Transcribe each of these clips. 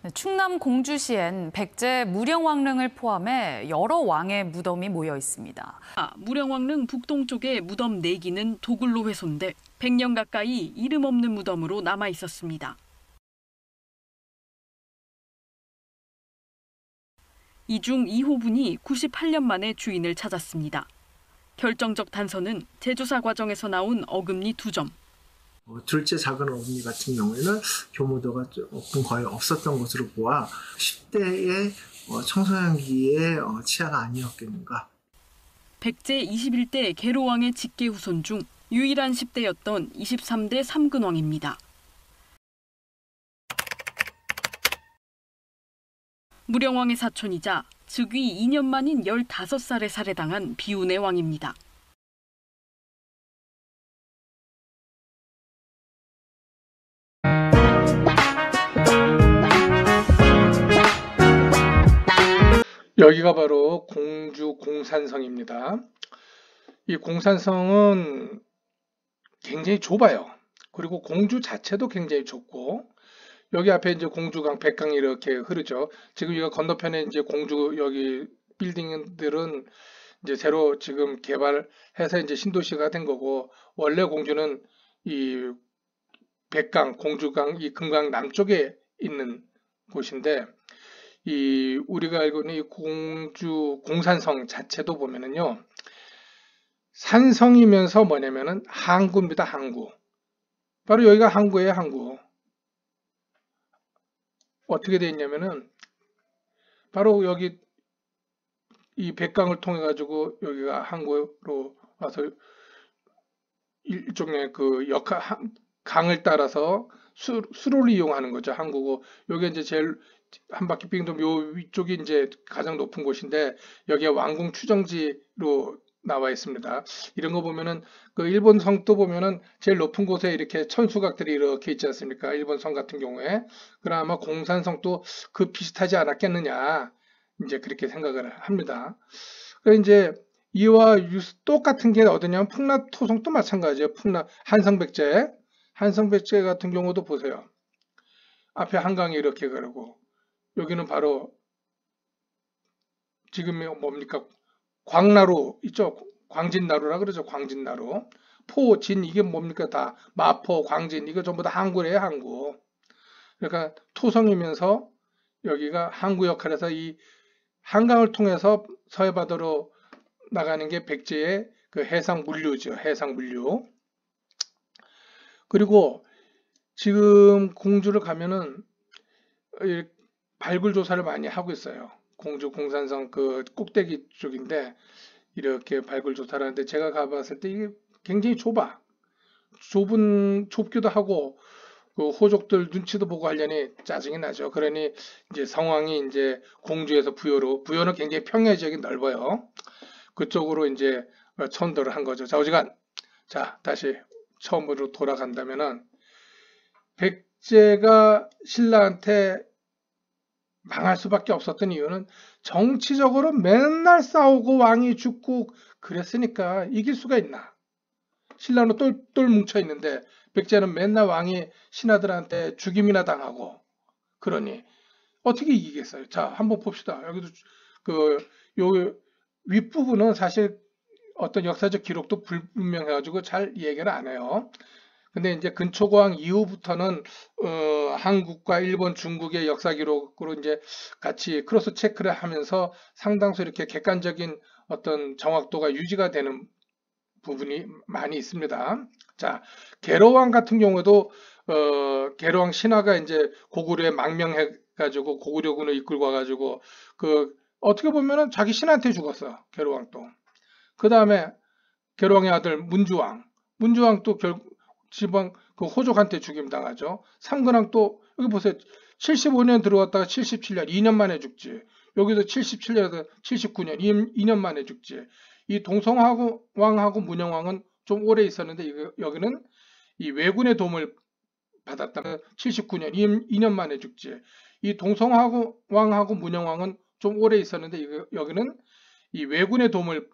네, 충남 공주시엔 백제 무령왕릉을 포함해 여러 왕의 무덤이 모여 있습니다. 무령왕릉 북동쪽의 무덤 4기는 도굴로 훼손돼 100년 가까이 이름 없는 무덤으로 남아 있었습니다. 이 중 2호분이 98년 만에 주인을 찾았습니다. 결정적 단서는 제조사 과정에서 나온 어금니 2점. 둘째 작은 어금니 같은 경우에는 교무도가 조금 거의 없었던 것으로 보아 10대의 청소년기의 치아가 아니었겠는가. 백제 21대 계로왕의 직계 후손 중 유일한 10대였던 23대 삼근왕입니다. 무령왕의 사촌이자 즉위 2년 만인 15살에 살해당한 비운의 왕입니다. 여기가 바로 공주 공산성입니다. 이 공산성은 굉장히 좁아요. 그리고 공주 자체도 굉장히 좁고, 여기 앞에 이제 공주강, 백강이 이렇게 흐르죠. 지금 이거 건너편에 이제 공주 여기 빌딩들은 이제 새로 지금 개발해서 이제 신도시가 된 거고, 원래 공주는 이 백강, 공주강, 이 금강 남쪽에 있는 곳인데, 이 우리가 알고 있는 이 공주 공산성 자체도 보면은요, 산성이면서 뭐냐면은 항구입니다. 항구. 바로 여기가 항구예요. 항구. 어떻게 돼 있냐면은 바로 여기 이 백강을 통해 가지고 여기가 항구로 와서 일종의 그 강을 따라서 수로를 이용하는 거죠. 항구고, 여기 이제 제일 한 바퀴 빙 돌면 요 위쪽이 이제 가장 높은 곳인데, 여기가 왕궁 추정지로 나와 있습니다. 이런 거 보면은 그 일본 성도 보면은 제일 높은 곳에 이렇게 천수각들이 이렇게 있지 않습니까? 일본 성 같은 경우에. 그럼 아마 공산성도 그 비슷하지 않았겠느냐, 이제 그렇게 생각을 합니다. 그래서 이제 이와 똑같은 게 어디냐면 풍라토성도 마찬가지예요. 한성백제 같은 경우도 보세요. 앞에 한강이 이렇게 가르고, 여기는 바로 지금 뭡니까? 광나루 있죠? 광진나루라 그러죠. 광진나루. 포, 진 이게 뭡니까? 다 마포, 광진 이거 전부 다 항구래요. 항구. 그러니까 토성이면서 여기가 항구 역할에서 이 한강을 통해서 서해바다로 나가는 게 백제의 그 해상 물류죠. 해상 물류. 그리고 지금 공주를 가면은 발굴 조사를 많이 하고 있어요. 공주 공산성 그 꼭대기 쪽인데 이렇게 발굴 조사를 하는데, 제가 가봤을 때 이게 굉장히 좁기도 하고, 그 호족들 눈치도 보고 하려니 짜증이 나죠. 그러니 이제 성왕이 이제 공주에서 부여는 굉장히 평야 지역이 넓어요. 그쪽으로 이제 천도를 한 거죠. 자, 다시 처음으로 돌아간다면은, 백제가 신라한테 망할 수밖에 없었던 이유는 정치적으로 맨날 싸우고 왕이 죽고 그랬으니까. 이길 수가 있나? 신라는 똘똘 뭉쳐 있는데 백제는 맨날 왕이 신하들한테 죽임이나 당하고, 그러니 어떻게 이기겠어요? 자, 한번 봅시다. 여기도 요 윗부분은 사실 어떤 역사적 기록도 불분명해가지고 잘 얘기를 안 해요. 근데 이제 근초고왕 이후부터는 한국과 일본, 중국의 역사 기록으로 이제 같이 크로스 체크를 하면서 상당수 이렇게 객관적인 어떤 정확도가 유지가 되는 부분이 많이 있습니다. 자, 계로왕 같은 경우도 계로왕 신하가 이제 고구려에 망명해가지고 고구려군을 이끌고 와가지고 어떻게 보면은 자기 신한테 죽었어. 계로왕 또. 그 다음에 계로왕의 아들 문주왕 또 지방 그 호족한테 죽임당하죠. 삼근왕 또 여기 보세요. 75년 들어왔다가 77년 2년 만에 죽지. 여기도 77년에서 79년 2년 만에 죽지. 이 동성왕하고 문영왕은 좀 오래 있었는데, 여기는 이 왜군의 도움을 받았다가 79년 2년 만에 죽지. 이 동성왕하고 문영왕은 좀 오래 있었는데, 여기는 이 왜군의 도움을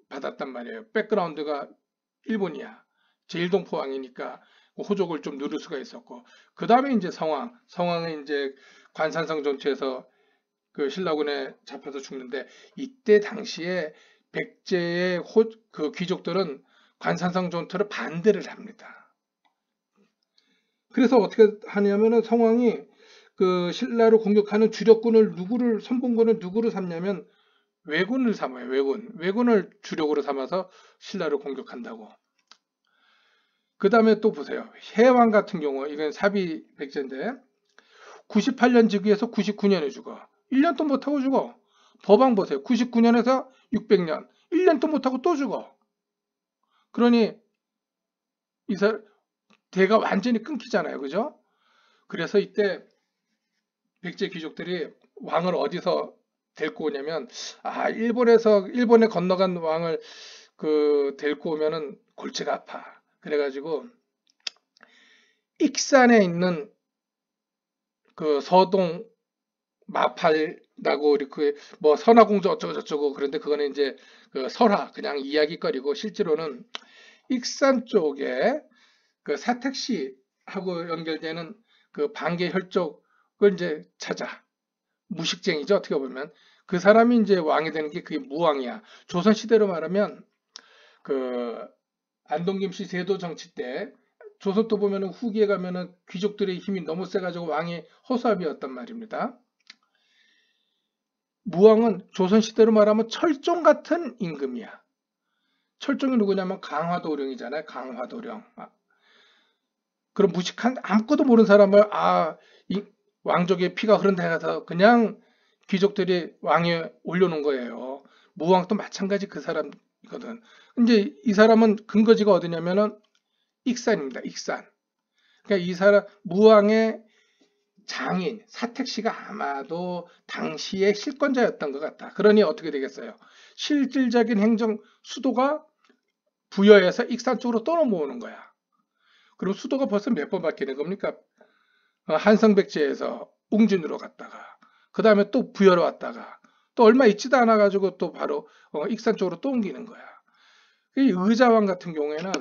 받았단 말이에요. 백그라운드가 일본이야. 제일동포 왕이니까 호족을 좀 누릴 수가 있었고, 그 다음에 이제 성왕은 이제 관산성 전투에서 그 신라군에 잡혀서 죽는데 이때 당시에 백제의 그 귀족들은 관산성 전투를 반대를 합니다. 그래서 어떻게 하냐면은 성왕이 그 신라를 공격하는 주력군을 선봉군을 누구를 삼냐면 왜군을 삼아요. 왜군을 주력으로 삼아서 신라를 공격한다고. 그 다음에 또 보세요. 해왕 같은 경우 이건 사비 백제인데 98년 즉위해서 99년에 죽어. 1년도 못하고 죽어. 법왕 보세요. 99년에서 600년. 1년도 못하고 또 죽어. 그러니 대가 완전히 끊기잖아요. 그죠? 그래서 이때 백제 귀족들이 왕을 어디서 데리고 오냐면 일본에 건너간 왕을 데리고 오면은 골치가 아파. 그래가지고 익산에 있는 그 서동 마팔라고 이렇게 뭐 선화공주 어쩌고 저쩌고 그런데 그거는 이제 그 설화 그냥 이야기거리고 실제로는 익산 쪽에 그 사택시하고 연결되는 그 반개 혈족을 이제 찾아 무식쟁이죠 어떻게 보면 그 사람이 이제 왕이 되는 게 그게 무왕이야. 조선 시대로 말하면 그 안동김씨 세도 정치 때 조선 또 보면은 후기에 가면은 귀족들의 힘이 너무 세가지고 왕이 허수아비였단 말입니다. 무왕은 조선 시대로 말하면 철종 같은 임금이야. 철종이 누구냐면 강화도령이잖아요. 강화도령. 그럼 무식한 아무것도 모르는 사람을 이 왕족의 피가 흐른다 해서 그냥 귀족들이 왕에 올려놓은 거예요. 무왕도 마찬가지 그 사람이거든. 이제 이 사람은 근거지가 어디냐면은 익산입니다. 익산. 그러니까 이 사람 무왕의 장인 사택시가 아마도 당시의 실권자였던 것 같다. 그러니 어떻게 되겠어요? 실질적인 행정 수도가 부여해서 익산 쪽으로 떠넘어오는 거야. 그럼 수도가 벌써 몇 번 바뀌는 겁니까? 한성백제에서 웅진으로 갔다가 그 다음에 또 부여로 왔다가 또 얼마 있지도 않아 가지고 또 바로 익산 쪽으로 또 옮기는 거야. 이 의자왕 같은 경우에는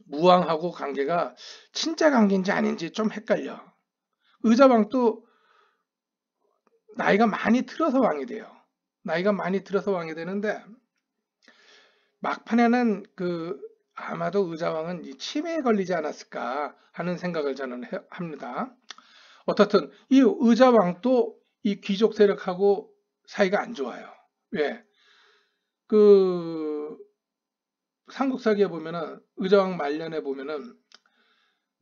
무왕하고 관계가 친자 관계인지 아닌지 좀 헷갈려. 의자왕도 나이가 많이 들어서 왕이 돼요. 나이가 많이 들어서 왕이 되는데 막판에는 아마도 의자왕은 이 치매에 걸리지 않았을까 하는 생각을 저는 합니다. 어떻든 이 의자왕도 이 귀족 세력하고 사이가 안 좋아요. 왜? 삼국사기에 보면은 의자왕 말년에 보면은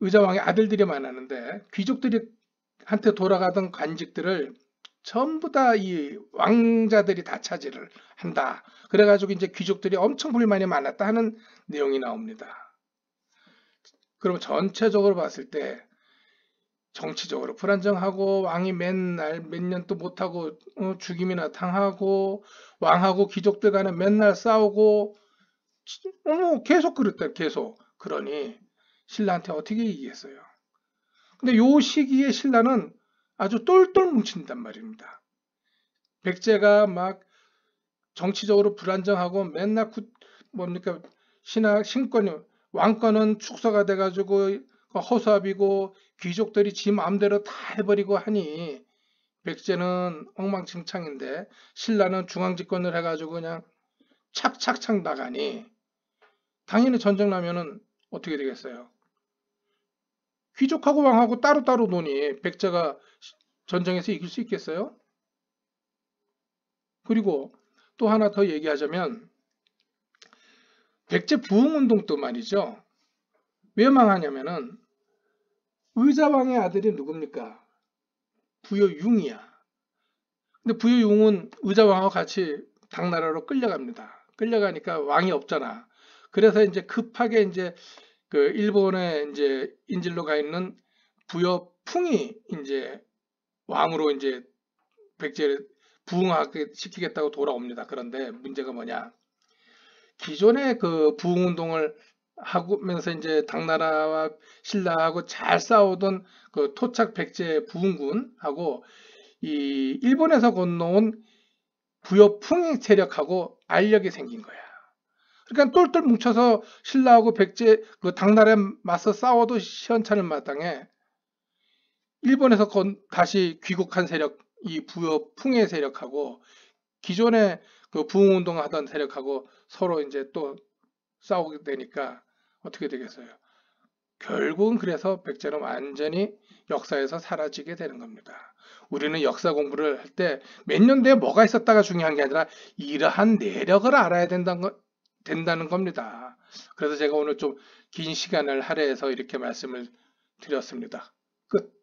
의자왕의 아들들이 많았는데 귀족들이 한테 돌아가던 관직들을 전부 다 이 왕자들이 다 차지를 한다. 그래가지고 이제 귀족들이 엄청 불만이 많았다 하는 내용이 나옵니다. 그럼 전체적으로 봤을 때 정치적으로 불안정하고 왕이 맨날 몇 년도 못하고 죽임이나 당하고 왕하고 귀족들 간에 맨날 싸우고 계속 그랬다. 계속. 그러니 신라한테 어떻게 이기겠어요? 근데 요 시기에 신라는 아주 똘똘 뭉친단 말입니다. 백제가 막 정치적으로 불안정하고 맨날 신권이 왕권은 축소가 돼가지고 허수아비고 귀족들이 지 마음대로 다 해버리고 하니 백제는 엉망진창인데 신라는 중앙집권을 해가지고 그냥 착착착 나가니 당연히 전쟁 나면은 어떻게 되겠어요? 귀족하고 왕하고 따로따로 노니 백제가 전쟁에서 이길 수 있겠어요? 그리고 또 하나 더 얘기하자면 백제 부흥운동도 말이죠. 왜 망하냐면은 의자왕의 아들이 누굽니까? 부여융이야. 근데 부여융은 의자왕하고 같이 당나라로 끌려갑니다. 끌려가니까 왕이 없잖아. 그래서 이제 급하게 이제 일본에 이제 인질로 가 있는 부여풍이 이제 왕으로 이제 백제를 부흥하게 시키겠다고 돌아옵니다. 그런데 문제가 뭐냐? 기존의 부흥운동을 하면서 이제 당나라와 신라하고 잘 싸우던 토착 백제 부흥군하고 이 일본에서 건너온 부여풍이 세력하고 알력이 생긴 거야. 그러니까 똘똘 뭉쳐서 신라하고 백제 당나라에 맞서 싸워도 시원찮을 마당에 일본에서 다시 귀국한 세력, 이 부여 풍의 세력하고 기존에 그 부흥운동 하던 세력하고 서로 이제 또 싸우게 되니까 어떻게 되겠어요? 결국은 그래서 백제는 완전히 역사에서 사라지게 되는 겁니다. 우리는 역사 공부를 할 때 몇 년대에 뭐가 있었다가 중요한 게 아니라 이러한 내력을 알아야 된다는 겁니다. 그래서 제가 오늘 좀 긴 시간을 할애해서 이렇게 말씀을 드렸습니다. 끝.